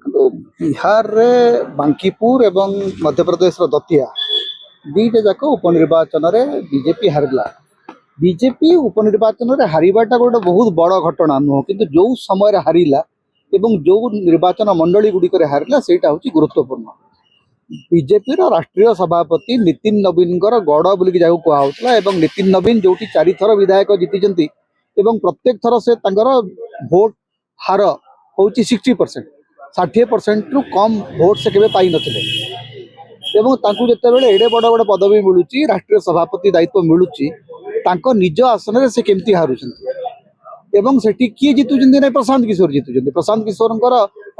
କିନ୍ତୁ ବିହାରରେ ବାଙ୍କିପୁର ଏବଂ ମଧ୍ୟପ୍ରଦେଶର ଦତିଆ ଦୁଇଟା ଯାକ ଉପନିର୍ବାଚନରେ ବିଜେପି ହାରିଲା। ବିଜେପି ଉପନିର୍ବାଚନରେ ହାରିବାଟା ଗୋଟେ ବହୁତ ବଡ଼ ଘଟଣା ନୁହଁ, କିନ୍ତୁ ଯେଉଁ ସମୟରେ ହାରିଲା ଏବଂ ଯେଉଁ ନିର୍ବାଚନ ମଣ୍ଡଳୀ ଗୁଡ଼ିକରେ ହାରିଲା ସେଇଟା ହେଉଛି ଗୁରୁତ୍ୱପୂର୍ଣ୍ଣ। ବିଜେପିର ରାଷ୍ଟ୍ରୀୟ ସଭାପତି ନିତିନ ନବୀନଙ୍କର ଗଡ଼ ବୋଲିକି ଯାହାକୁ କୁହାହେଉଥିଲା ଏବଂ ନିତିନ ନବୀନ ଯେଉଁଠି 4 ଥର ବିଧାୟକ ଜିତିଛନ୍ତି ଏବଂ ପ୍ରତ୍ୟେକ ଥର ସେ ତାଙ୍କର ଭୋଟ ହାର ହେଉଛି 60%, 60%ରୁ କମ୍ ଭୋଟ ସେ କେବେ ପାଇନଥିଲେ ଏବଂ ତାଙ୍କୁ ଯେତେବେଳେ ଏଡ଼େ ବଡ଼ ବଡ଼ ପଦବୀ ମିଳୁଛି, ରାଷ୍ଟ୍ରୀୟ ସଭାପତି ଦାୟିତ୍ୱ ମିଳୁଛି, ତାଙ୍କ ନିଜ ଆସନରେ ସେ କେମିତି ହାରୁଛନ୍ତି ଏବଂ ସେଠି କିଏ ଜିତୁଛନ୍ତି ନା ପ୍ରଶାନ୍ତ କିଶୋର ଜିତୁଛନ୍ତି। ପ୍ରଶାନ୍ତ କିଶୋରଙ୍କର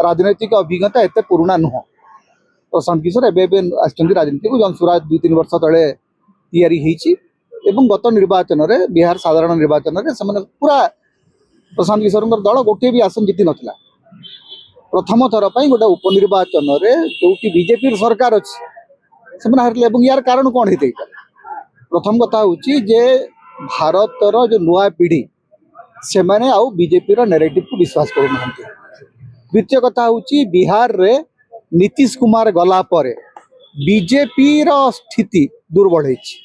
ରାଜନୈତିକ ଅଭିଜ୍ଞତା ଏତେ ପୁରୁଣା ନୁହଁ। ପ୍ରଶାନ୍ତ କିଶୋର ଏବେ ଏବେ ଆସିଛନ୍ତି ରାଜନୀତିକୁ। ଜନସୁରାଜ 2-3 ବର୍ଷ ତଳେ ତିଆରି ହେଇଛି ଏବଂ ଗତ ନିର୍ବାଚନରେ ବିହାର ସାଧାରଣ ନିର୍ବାଚନରେ ସେମାନେ ପୁରା ପ୍ରଶାନ୍ତ କିଶୋରଙ୍କର ଦଳ ଗୋଟିଏ ବି ଆସନ ଜିତି ନଥିଲା। ପ୍ରଥମ ଥର ପାଇଁ ଗୋଟେ ଉପନିର୍ବାଚନରେ ଯେଉଁଠି ବିଜେପିର ସରକାର ଅଛି ସେମାନେ ହାରିଲେ ଏବଂ ୟାର କାରଣ କ'ଣ ହେଇଥାଇପାରେ? ପ୍ରଥମ କଥା ହେଉଛି ଯେ ଭାରତର ଯେଉଁ ନୂଆ ପିଢ଼ି ସେମାନେ ଆଉ ବିଜେପିର ନେରେଟିଭକୁ ବିଶ୍ୱାସ କରୁନାହାନ୍ତି। ଦ୍ୱିତୀୟ କଥା ହେଉଛି ବିହାରରେ नीतीश कुमार गला परे बीजेपी रो स्थिति दुर्बल होइछि।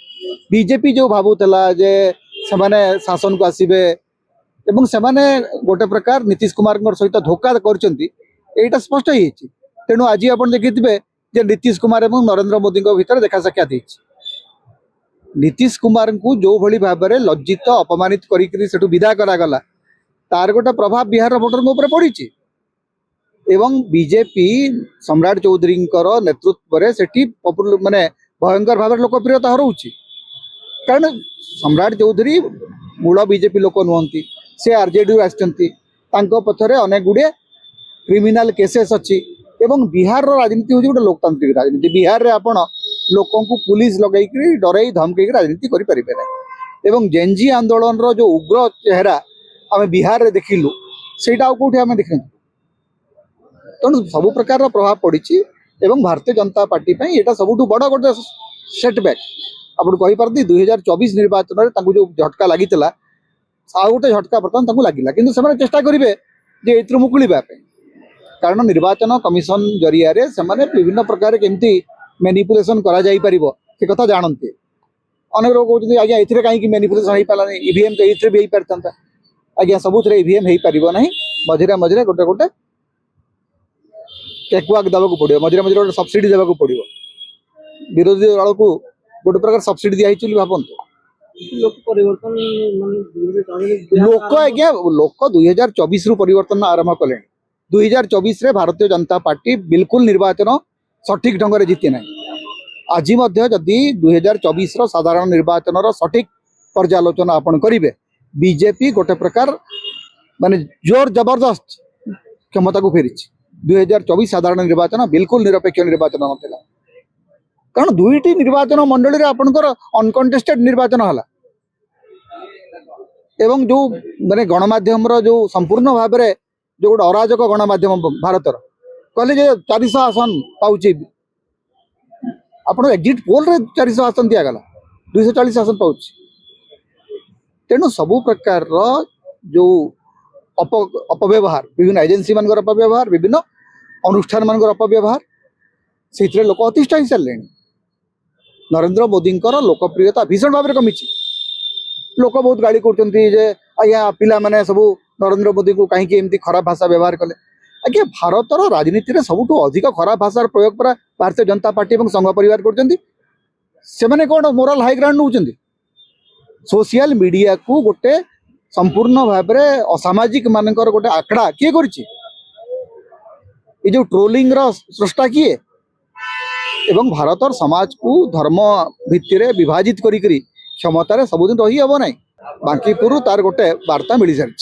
बीजेपी जो भावुला जे सेमाने शासन को आसीबे एवं सेमाने गोटे प्रकार नीतीश कुमार सहित धोखा करचंती एटा स्पष्ट होइछि। तेणु आज आपण देखिथिबे जे नीतीश कुमार एवं नरेंद्र मोदी भीतर देखा साक्षात होइछि। नीतीश कुमार को जो भली भाव में लज्जित अपमानित करी विदा करागला तार गोटे प्रभाव बिहार भोटर ऊपर पड़ी एवं बीजेपी सम्राट चौधरी नेतृत्व में सेठी माने भयंकर भाव लोकप्रियता हरउछि। कारण सम्राट चौधरी मूल बीजेपी लोक नुहंती, से आरजेडी आसचंती, तांको पछरे अनेक गुड़े क्रिमिनाल केसेस अच्छी एवं बिहार राजनीति हूँ गोटे लोकतांत्रिक राजनीति। बिहार रे आपण लोकों को पुलिस लगई डरई धमकई राजनीति करि परिबे ना। एवं जेनजी आंदोलन रो जो उग्र चेहरा आम बिहार रे देखिलु सेटा कोठी आम देखिलु। तेणु सबु प्रकार प्रभाव पड़ी एवं भारतीय जनता पार्टी यहाँ सबुठ बड़ गोटे सेटबैक आप पारती। 2024 निर्वाचन में जो झटका लगी आ गोटे झटका बर्तमान लगिला, किंतु से चेष्टा करेंगे जे मुकुलिबा कारण निर्वाचन कमिशन जरिया से विभिन्न प्रकार केमती मैनिपुलेशन करा जाई परिबो से कथा जानते। अनेक लोग कहते आज्ञा ये कहीं मैनिपुलेशन हो पारा नहीं, ईवीएम तो ये भी हो पारता। आज्ञा सबुथ ईवीएम हो पार ना, मझे मझे गोटे गोटे टेकवाक देवा पड़ो, मझे मझे गोटे सब्सिडी देवा पड़ो। विरोधी दल को गोटे प्रकार सब्सिडी दिखाई भावतु लोक आज्ञा लोक 2024 रु परिवर्तन आरंभ कले। 2024 रे भारतीय जनता पार्टी बिल्कुल निर्वाचन सठिक ढंग से जीति ना। आज जदि 2024 रो साधारण निर्वाचन सठिक पर्यालोचना आपण करेंगे, बीजेपी गोटे प्रकार माने जोर जबरदस्त क्षमता को फेरी। 2024 साधारण निर्वाचन बिल्कुल निरपेक्ष निर्वाचन नाला, कारण दुईटी निर्वाचन मंडली आपणकर अनकंटेस्टेड निर्वाचन हला एवं जो माने गणमाध्यम जो संपूर्ण भाव में जो गोटे अराजक गणमाध्यम भारत कहले जे 400 आसन पाउची। आपण एग्जिट पोल रे 400 आसन दिया गला, 240 आसन पाउची। तेणु सबु प्रकार जो अपव्यवहार विभिन्न एजेन्सी मान अपव्यवहार विभिन्न अनुष्ठान मान अपव्यवहार से लोक अतिष्ठ हो सारे। नरेंद्र मोदी लोकप्रियता भीषण भाव में कमी। लोक बहुत गाड़ी कर आज्ञा पिला माने सब नरेंद्र मोदी को कहीं एमती खराब भाषा व्यवहार कले। आज्ञा भारतर राजनीति में सबुठ अधिक खराब भाषार प्रयोग पर भारतीय जनता पार्टी और संघ परिवार कर कौन मोराल हाई ग्राउंड नौ सोशल मीडिया को गोटे संपूर्ण भाव में असामाजिक मानकर गोटे आंकड़ा किए कर जो ट्रोलिंग स्रष्टा किए एवं भारतर समाज को धर्म भित्ति विभाजित करी क्षमतार सबुदिन रही हम ना। बांकीपुर तार गोटे वार्ता मिल सारी।